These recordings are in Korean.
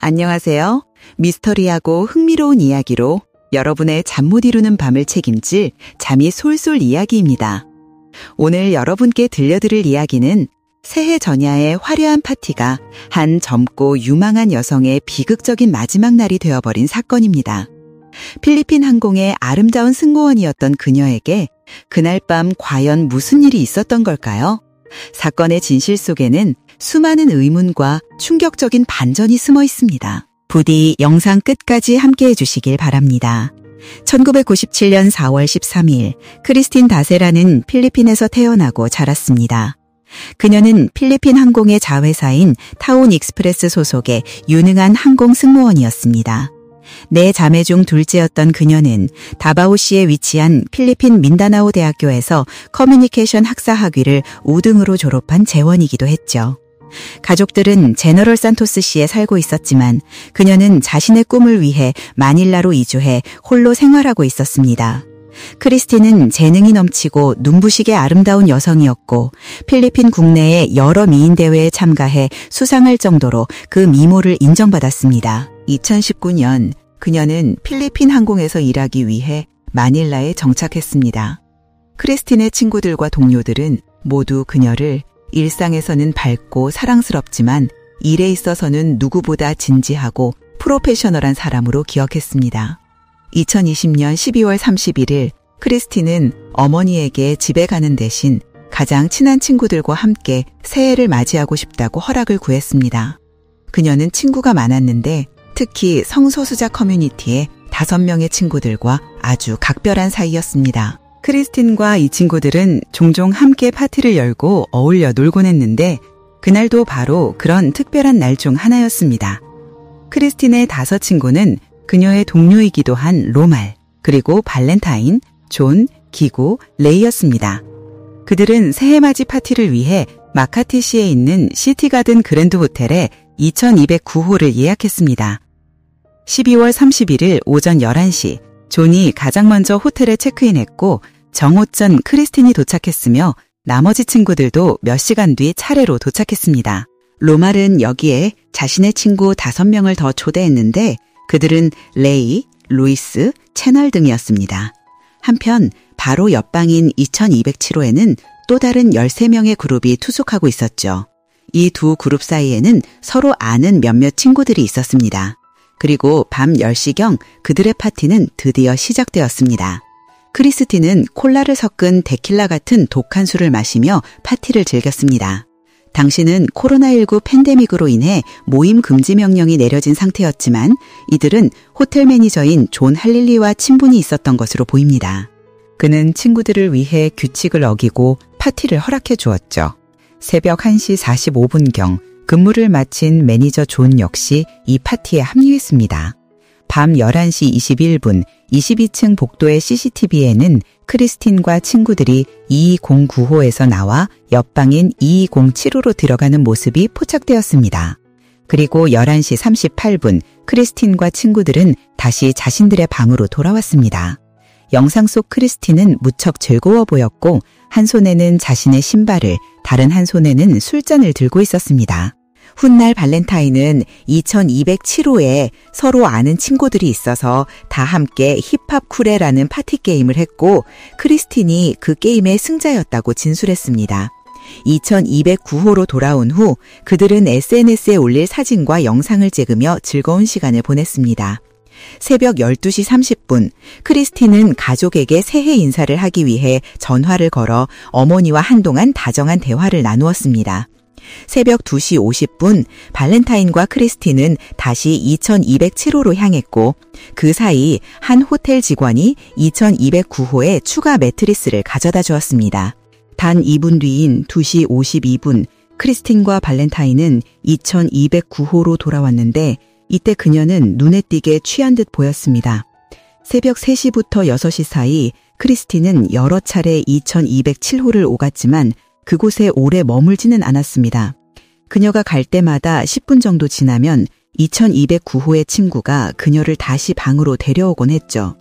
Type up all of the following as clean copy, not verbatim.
안녕하세요. 미스터리하고 흥미로운 이야기로 여러분의 잠 못 이루는 밤을 책임질 잠이 솔솔 이야기입니다. 오늘 여러분께 들려드릴 이야기는 새해 전야의 화려한 파티가 한 젊고 유망한 여성의 비극적인 마지막 날이 되어버린 사건입니다. 필리핀 항공의 아름다운 승무원이었던 그녀에게 그날 밤 과연 무슨 일이 있었던 걸까요? 사건의 진실 속에는 수많은 의문과 충격적인 반전이 숨어 있습니다. 부디 영상 끝까지 함께해 주시길 바랍니다. 1997년 4월 13일 크리스틴 다세라는 필리핀에서 태어나고 자랐습니다. 그녀는 필리핀 항공의 자회사인 타운 익스프레스 소속의 유능한 항공 승무원이었습니다. 네 자매 중 둘째였던 그녀는 다바오시에 위치한 필리핀 민다나오 대학교에서 커뮤니케이션 학사 학위를 5등으로 졸업한 재원이기도 했죠. 가족들은 제너럴 산토스시에 살고 있었지만 그녀는 자신의 꿈을 위해 마닐라로 이주해 홀로 생활하고 있었습니다. 크리스틴은 재능이 넘치고 눈부시게 아름다운 여성이었고 필리핀 국내의 여러 미인 대회에 참가해 수상할 정도로 그 미모를 인정받았습니다. 2019년 그녀는 필리핀 항공에서 일하기 위해 마닐라에 정착했습니다. 크리스틴의 친구들과 동료들은 모두 그녀를 일상에서는 밝고 사랑스럽지만 일에 있어서는 누구보다 진지하고 프로페셔널한 사람으로 기억했습니다. 2020년 12월 31일 크리스틴은 어머니에게 집에 가는 대신 가장 친한 친구들과 함께 새해를 맞이하고 싶다고 허락을 구했습니다. 그녀는 친구가 많았는데 특히 성소수자 커뮤니티에 5명의 친구들과 아주 각별한 사이였습니다. 크리스틴과 이 친구들은 종종 함께 파티를 열고 어울려 놀곤 했는데 그날도 바로 그런 특별한 날 중 하나였습니다. 크리스틴의 5 친구는 그녀의 동료이기도 한 로말, 그리고 발렌타인, 존, 기구, 레이였습니다. 그들은 새해맞이 파티를 위해 마카티시에 있는 시티가든 그랜드 호텔에 2209호를 예약했습니다. 12월 31일 오전 11시 존이 가장 먼저 호텔에 체크인했고 정오 전 크리스틴이 도착했으며 나머지 친구들도 몇 시간 뒤 차례로 도착했습니다. 로말은 여기에 자신의 친구 5명을 더 초대했는데 그들은 레이, 루이스, 채널 등이었습니다. 한편 바로 옆방인 2207호에는 또 다른 13명의 그룹이 투숙하고 있었죠. 이 두 그룹 사이에는 서로 아는 몇몇 친구들이 있었습니다. 그리고 밤 10시경 그들의 파티는 드디어 시작되었습니다. 크리스틴은 콜라를 섞은 데킬라 같은 독한 술을 마시며 파티를 즐겼습니다. 당시는 코로나19 팬데믹으로 인해 모임 금지 명령이 내려진 상태였지만 이들은 호텔 매니저인 존 할릴리와 친분이 있었던 것으로 보입니다. 그는 친구들을 위해 규칙을 어기고 파티를 허락해 주었죠. 새벽 1시 45분경 근무를 마친 매니저 존 역시 이 파티에 합류했습니다. 밤 11시 21분 22층 복도의 CCTV에는 크리스틴과 친구들이 2209호에서 나와 옆방인 2207호로 들어가는 모습이 포착되었습니다. 그리고 11시 38분 크리스틴과 친구들은 다시 자신들의 방으로 돌아왔습니다. 영상 속 크리스틴은 무척 즐거워 보였고 한 손에는 자신의 신발을, 다른 한 손에는 술잔을 들고 있었습니다. 훗날 발렌타인은 2207호에 서로 아는 친구들이 있어서 다 함께 힙합 쿨에라는 파티 게임을 했고 크리스틴이 그 게임의 승자였다고 진술했습니다. 2209호로 돌아온 후 그들은 SNS에 올릴 사진과 영상을 찍으며 즐거운 시간을 보냈습니다. 새벽 12시 30분 크리스틴은 가족에게 새해 인사를 하기 위해 전화를 걸어 어머니와 한동안 다정한 대화를 나누었습니다. 새벽 2시 50분 발렌타인과 크리스틴은 다시 2207호로 향했고 그 사이 한 호텔 직원이 2209호에 추가 매트리스를 가져다 주었습니다. 단 2분 뒤인 2시 52분 크리스틴과 발렌타인은 2209호로 돌아왔는데 이때 그녀는 눈에 띄게 취한 듯 보였습니다. 새벽 3시부터 6시 사이 크리스틴은 여러 차례 2207호를 오갔지만 그곳에 오래 머물지는 않았습니다. 그녀가 갈 때마다 10분 정도 지나면 2209호의 친구가 그녀를 다시 방으로 데려오곤 했죠.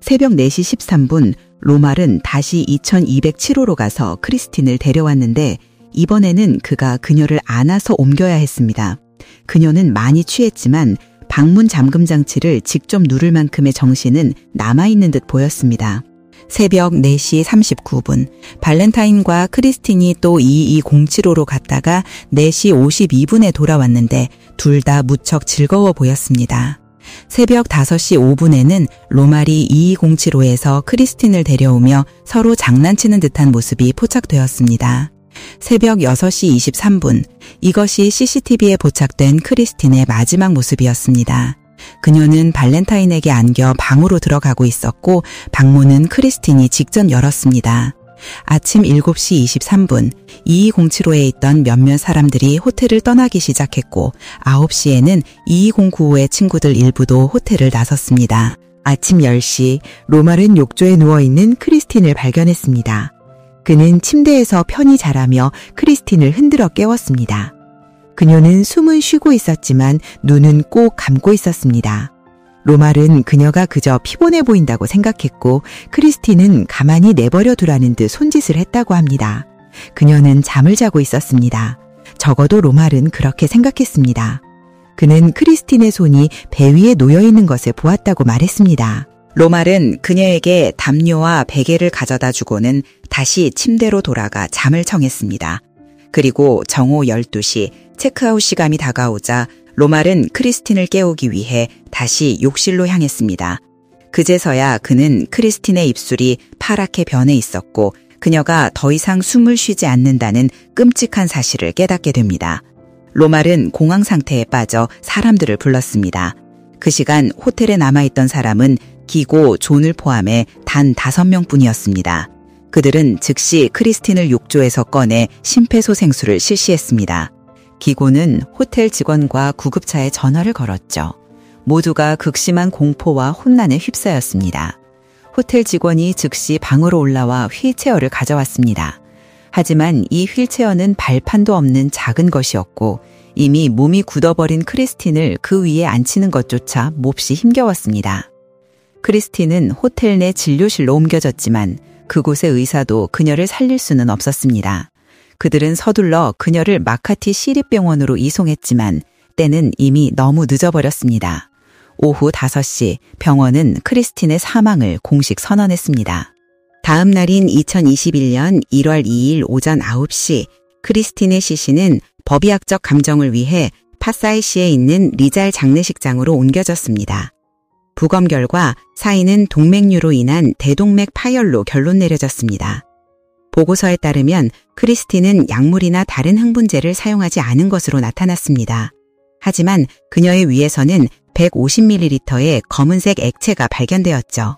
새벽 4시 13분 로말은 다시 2207호로 가서 크리스틴을 데려왔는데 이번에는 그가 그녀를 안아서 옮겨야 했습니다. 그녀는 많이 취했지만 방문 잠금 장치를 직접 누를 만큼의 정신은 남아있는 듯 보였습니다. 새벽 4시 39분, 발렌타인과 크리스틴이 또 2207호로 갔다가 4시 52분에 돌아왔는데 둘 다 무척 즐거워 보였습니다. 새벽 5시 5분에는 로말이 2207호에서 크리스틴을 데려오며 서로 장난치는 듯한 모습이 포착되었습니다. 새벽 6시 23분, 이것이 CCTV에 포착된 크리스틴의 마지막 모습이었습니다. 그녀는 발렌타인에게 안겨 방으로 들어가고 있었고 방문은 크리스틴이 직접 열었습니다. 아침 7시 23분, 2207호에 있던 몇몇 사람들이 호텔을 떠나기 시작했고 9시에는 22095의 친구들 일부도 호텔을 나섰습니다. 아침 10시, 로말은 욕조에 누워있는 크리스틴을 발견했습니다. 그는 침대에서 편히 자라며 크리스틴을 흔들어 깨웠습니다. 그녀는 숨은 쉬고 있었지만 눈은 꼭 감고 있었습니다. 로말은 그녀가 그저 피곤해 보인다고 생각했고 크리스틴은 가만히 내버려 두라는 듯 손짓을 했다고 합니다. 그녀는 잠을 자고 있었습니다. 적어도 로말은 그렇게 생각했습니다. 그는 크리스틴의 손이 배 위에 놓여 있는 것을 보았다고 말했습니다. 로말은 그녀에게 담요와 베개를 가져다 주고는 다시 침대로 돌아가 잠을 청했습니다. 그리고 정오 12시 체크아웃 시간이 다가오자 로말은 크리스틴을 깨우기 위해 다시 욕실로 향했습니다. 그제서야 그는 크리스틴의 입술이 파랗게 변해 있었고 그녀가 더 이상 숨을 쉬지 않는다는 끔찍한 사실을 깨닫게 됩니다. 로말은 공황 상태에 빠져 사람들을 불렀습니다. 그 시간 호텔에 남아있던 사람은 기고 존을 포함해 단 5명뿐이었습니다. 그들은 즉시 크리스틴을 욕조에서 꺼내 심폐소생술을 실시했습니다. 기고는 호텔 직원과 구급차에 전화를 걸었죠. 모두가 극심한 공포와 혼란에 휩싸였습니다. 호텔 직원이 즉시 방으로 올라와 휠체어를 가져왔습니다. 하지만 이 휠체어는 발판도 없는 작은 것이었고 이미 몸이 굳어버린 크리스틴을 그 위에 앉히는 것조차 몹시 힘겨웠습니다. 크리스틴은 호텔 내 진료실로 옮겨졌지만 그곳의 의사도 그녀를 살릴 수는 없었습니다. 그들은 서둘러 그녀를 마카티 시립병원으로 이송했지만 때는 이미 너무 늦어버렸습니다. 오후 5시 병원은 크리스틴의 사망을 공식 선언했습니다. 다음 날인 2021년 1월 2일 오전 9시 크리스틴의 시신은 법의학적 감정을 위해 파사이시에 있는 리잘 장례식장으로 옮겨졌습니다. 부검 결과 사인은 동맥류로 인한 대동맥 파열로 결론 내려졌습니다. 보고서에 따르면 크리스틴은 약물이나 다른 흥분제를 사용하지 않은 것으로 나타났습니다. 하지만 그녀의 위에서는 150ml의 검은색 액체가 발견되었죠.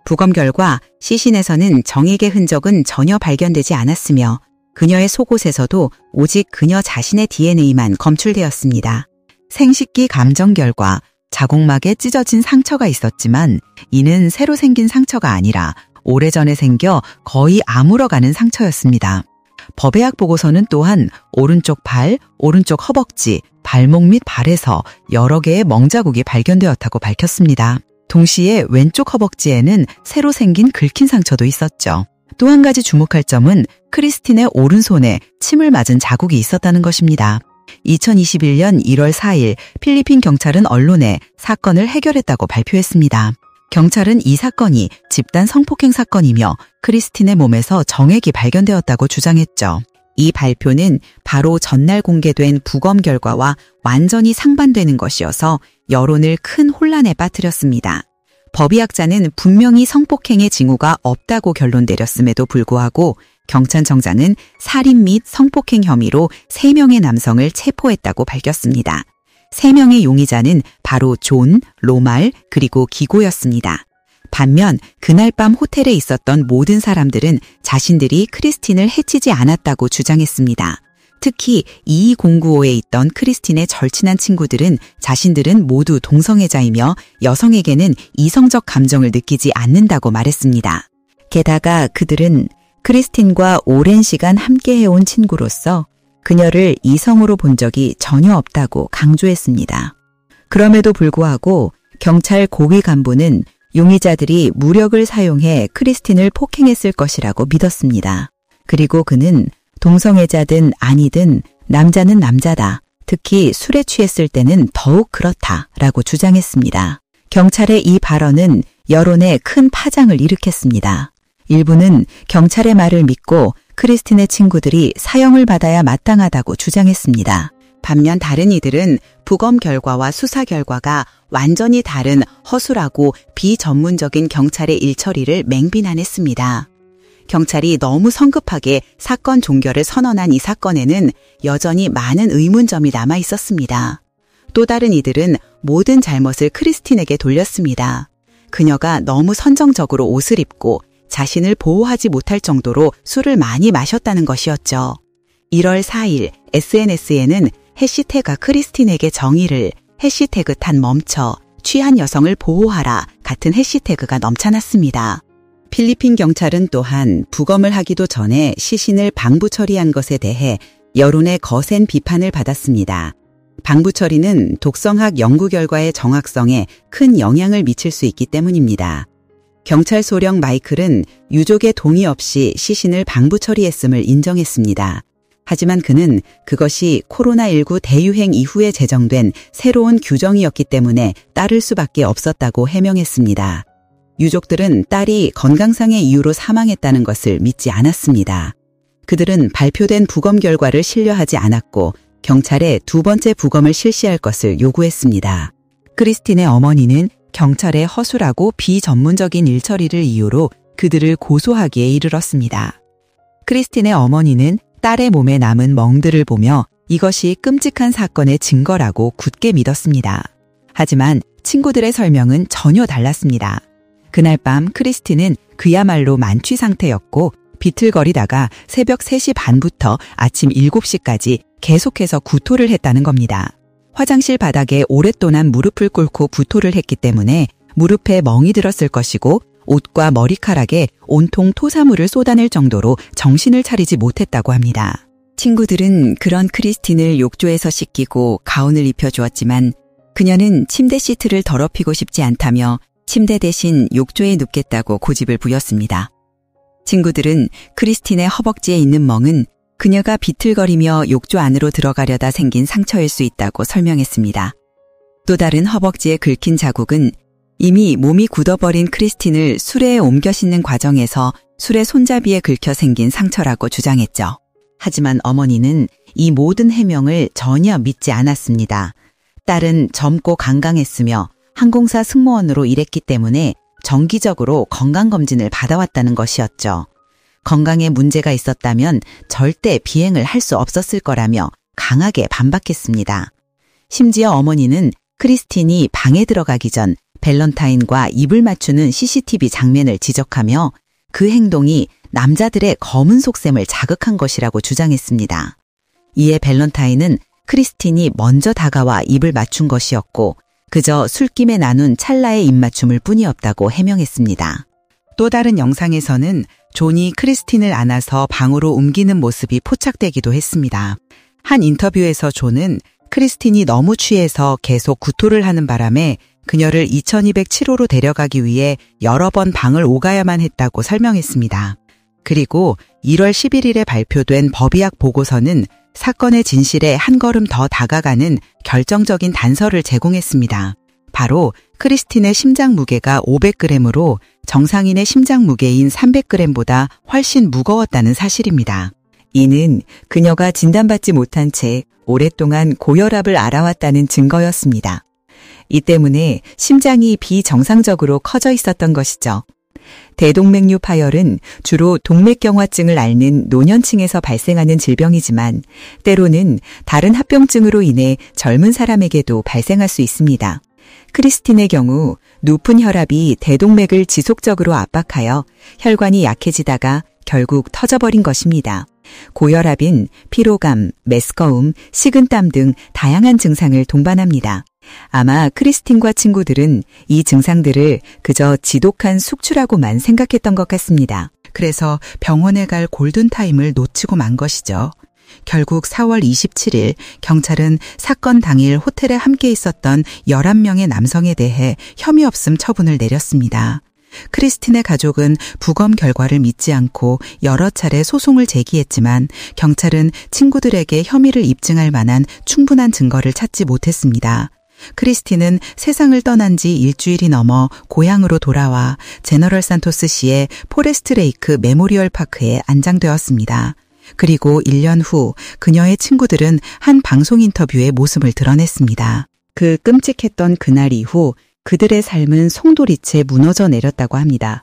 부검 결과 시신에서는 정액의 흔적은 전혀 발견되지 않았으며 그녀의 속옷에서도 오직 그녀 자신의 DNA만 검출되었습니다. 생식기 감정 결과 자궁막에 찢어진 상처가 있었지만 이는 새로 생긴 상처가 아니라 오래전에 생겨 거의 아물어가는 상처였습니다. 법의학 보고서는 또한 오른쪽 발, 오른쪽 허벅지, 발목 및 발에서 여러 개의 멍자국이 발견되었다고 밝혔습니다. 동시에 왼쪽 허벅지에는 새로 생긴 긁힌 상처도 있었죠. 또 한 가지 주목할 점은 크리스틴의 오른손에 침을 맞은 자국이 있었다는 것입니다. 2021년 1월 4일 필리핀 경찰은 언론에 사건을 해결했다고 발표했습니다. 경찰은 이 사건이 집단 성폭행 사건이며 크리스틴의 몸에서 정액이 발견되었다고 주장했죠. 이 발표는 바로 전날 공개된 부검 결과와 완전히 상반되는 것이어서 여론을 큰 혼란에 빠뜨렸습니다. 법의학자는 분명히 성폭행의 징후가 없다고 결론 내렸음에도 불구하고 경찰청장은 살인 및 성폭행 혐의로 3명의 남성을 체포했다고 밝혔습니다. 3명의 용의자는 바로 존, 로말, 그리고 기고였습니다. 반면 그날 밤 호텔에 있었던 모든 사람들은 자신들이 크리스틴을 해치지 않았다고 주장했습니다. 특히 22095에 있던 크리스틴의 절친한 친구들은 자신들은 모두 동성애자이며 여성에게는 이성적 감정을 느끼지 않는다고 말했습니다. 게다가 그들은 크리스틴과 오랜 시간 함께해온 친구로서 그녀를 이성으로 본 적이 전혀 없다고 강조했습니다. 그럼에도 불구하고 경찰 고위 간부는 용의자들이 무력을 사용해 크리스틴을 폭행했을 것이라고 믿었습니다. 그리고 그는 동성애자든 아니든 남자는 남자다. 특히 술에 취했을 때는 더욱 그렇다라고 주장했습니다. 경찰의 이 발언은 여론에 큰 파장을 일으켰습니다. 일부는 경찰의 말을 믿고 크리스틴의 친구들이 사형을 받아야 마땅하다고 주장했습니다. 반면 다른 이들은 부검 결과와 수사 결과가 완전히 다른 허술하고 비전문적인 경찰의 일처리를 맹비난했습니다. 경찰이 너무 성급하게 사건 종결을 선언한 이 사건에는 여전히 많은 의문점이 남아 있었습니다. 또 다른 이들은 모든 잘못을 크리스틴에게 돌렸습니다. 그녀가 너무 선정적으로 옷을 입고 자신을 보호하지 못할 정도로 술을 많이 마셨다는 것이었죠. 1월 4일 SNS에는 해시태그 크리스틴에게 정의를, 해시태그 탄 멈춰, 취한 여성을 보호하라 같은 해시태그가 넘쳐났습니다. 필리핀 경찰은 또한 부검을 하기도 전에 시신을 방부 처리한 것에 대해 여론의 거센 비판을 받았습니다. 방부 처리는 독성학 연구 결과의 정확성에 큰 영향을 미칠 수 있기 때문입니다. 경찰 소령 마이클은 유족의 동의 없이 시신을 방부 처리했음을 인정했습니다. 하지만 그는 그것이 코로나19 대유행 이후에 제정된 새로운 규정이었기 때문에 따를 수밖에 없었다고 해명했습니다. 유족들은 딸이 건강상의 이유로 사망했다는 것을 믿지 않았습니다. 그들은 발표된 부검 결과를 신뢰하지 않았고 경찰에 두 번째 부검을 실시할 것을 요구했습니다. 크리스틴의 어머니는 경찰의 허술하고 비전문적인 일처리를 이유로 그들을 고소하기에 이르렀습니다. 크리스틴의 어머니는 딸의 몸에 남은 멍들을 보며 이것이 끔찍한 사건의 증거라고 굳게 믿었습니다. 하지만 친구들의 설명은 전혀 달랐습니다. 그날 밤 크리스틴은 그야말로 만취 상태였고 비틀거리다가 새벽 3시 반부터 아침 7시까지 계속해서 구토를 했다는 겁니다. 화장실 바닥에 오랫동안 무릎을 꿇고 구토를 했기 때문에 무릎에 멍이 들었을 것이고 옷과 머리카락에 온통 토사물을 쏟아낼 정도로 정신을 차리지 못했다고 합니다. 친구들은 그런 크리스틴을 욕조에서 씻기고 가운을 입혀주었지만 그녀는 침대 시트를 더럽히고 싶지 않다며 침대 대신 욕조에 눕겠다고 고집을 부렸습니다. 친구들은 크리스틴의 허벅지에 있는 멍은 그녀가 비틀거리며 욕조 안으로 들어가려다 생긴 상처일 수 있다고 설명했습니다. 또 다른 허벅지에 긁힌 자국은 이미 몸이 굳어버린 크리스틴을 수레에 옮겨 싣는 과정에서 수레 손잡이에 긁혀 생긴 상처라고 주장했죠. 하지만 어머니는 이 모든 해명을 전혀 믿지 않았습니다. 딸은 젊고 강강했으며 항공사 승무원으로 일했기 때문에 정기적으로 건강검진을 받아왔다는 것이었죠. 건강에 문제가 있었다면 절대 비행을 할 수 없었을 거라며 강하게 반박했습니다. 심지어 어머니는 크리스틴이 방에 들어가기 전 밸런타인과 입을 맞추는 CCTV 장면을 지적하며 그 행동이 남자들의 검은 속셈을 자극한 것이라고 주장했습니다. 이에 밸런타인은 크리스틴이 먼저 다가와 입을 맞춘 것이었고 그저 술김에 나눈 찰나의 입맞춤일 뿐이었다고 해명했습니다. 또 다른 영상에서는 존이 크리스틴을 안아서 방으로 옮기는 모습이 포착되기도 했습니다. 한 인터뷰에서 존은 크리스틴이 너무 취해서 계속 구토를 하는 바람에 그녀를 2207호로 데려가기 위해 여러 번 방을 오가야만 했다고 설명했습니다. 그리고 1월 11일에 발표된 법의학 보고서는 사건의 진실에 한 걸음 더 다가가는 결정적인 단서를 제공했습니다. 바로 크리스틴의 심장 무게가 500g으로 정상인의 심장 무게인 300g보다 훨씬 무거웠다는 사실입니다. 이는 그녀가 진단받지 못한 채 오랫동안 고혈압을 앓아왔다는 증거였습니다. 이 때문에 심장이 비정상적으로 커져 있었던 것이죠. 대동맥류 파열은 주로 동맥경화증을 앓는 노년층에서 발생하는 질병이지만 때로는 다른 합병증으로 인해 젊은 사람에게도 발생할 수 있습니다. 크리스틴의 경우 높은 혈압이 대동맥을 지속적으로 압박하여 혈관이 약해지다가 결국 터져버린 것입니다. 고혈압인 피로감, 메스꺼움, 식은땀 등 다양한 증상을 동반합니다. 아마 크리스틴과 친구들은 이 증상들을 그저 지독한 숙취라고만 생각했던 것 같습니다. 그래서 병원에 갈 골든타임을 놓치고 만 것이죠. 결국 4월 27일 경찰은 사건 당일 호텔에 함께 있었던 11명의 남성에 대해 혐의 없음 처분을 내렸습니다. 크리스틴의 가족은 부검 결과를 믿지 않고 여러 차례 소송을 제기했지만 경찰은 친구들에게 혐의를 입증할 만한 충분한 증거를 찾지 못했습니다. 크리스틴은 세상을 떠난 지 일주일이 넘어 고향으로 돌아와 제너럴 산토스 시의 포레스트 레이크 메모리얼 파크에 안장되었습니다. 그리고 1년 후 그녀의 친구들은 한 방송 인터뷰에 모습을 드러냈습니다. 그 끔찍했던 그날 이후 그들의 삶은 송두리째 무너져 내렸다고 합니다.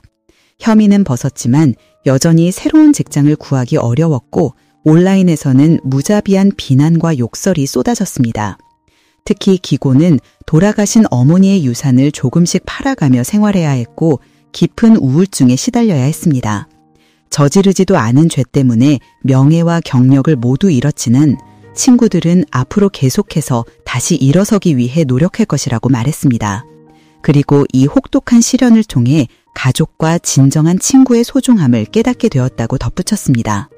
혐의는 벗었지만 여전히 새로운 직장을 구하기 어려웠고 온라인에서는 무자비한 비난과 욕설이 쏟아졌습니다. 특히 기고는 돌아가신 어머니의 유산을 조금씩 팔아가며 생활해야 했고 깊은 우울증에 시달려야 했습니다. 저지르지도 않은 죄 때문에 명예와 경력을 모두 잃었지만 친구들은 앞으로 계속해서 다시 일어서기 위해 노력할 것이라고 말했습니다. 그리고 이 혹독한 시련을 통해 가족과 진정한 친구의 소중함을 깨닫게 되었다고 덧붙였습니다.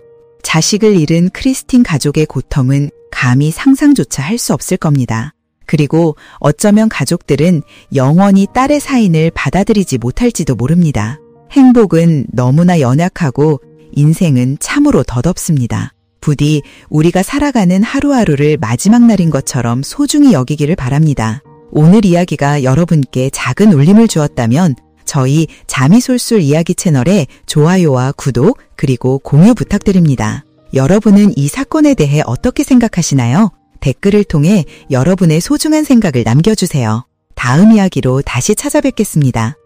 자식을 잃은 크리스틴 가족의 고통은 감히 상상조차 할 수 없을 겁니다. 그리고 어쩌면 가족들은 영원히 딸의 사인을 받아들이지 못할지도 모릅니다. 행복은 너무나 연약하고 인생은 참으로 덧없습니다. 부디 우리가 살아가는 하루하루를 마지막 날인 것처럼 소중히 여기기를 바랍니다. 오늘 이야기가 여러분께 작은 울림을 주었다면 저희 잠이솔솔 이야기 채널에 좋아요와 구독 그리고 공유 부탁드립니다. 여러분은 이 사건에 대해 어떻게 생각하시나요? 댓글을 통해 여러분의 소중한 생각을 남겨주세요. 다음 이야기로 다시 찾아뵙겠습니다.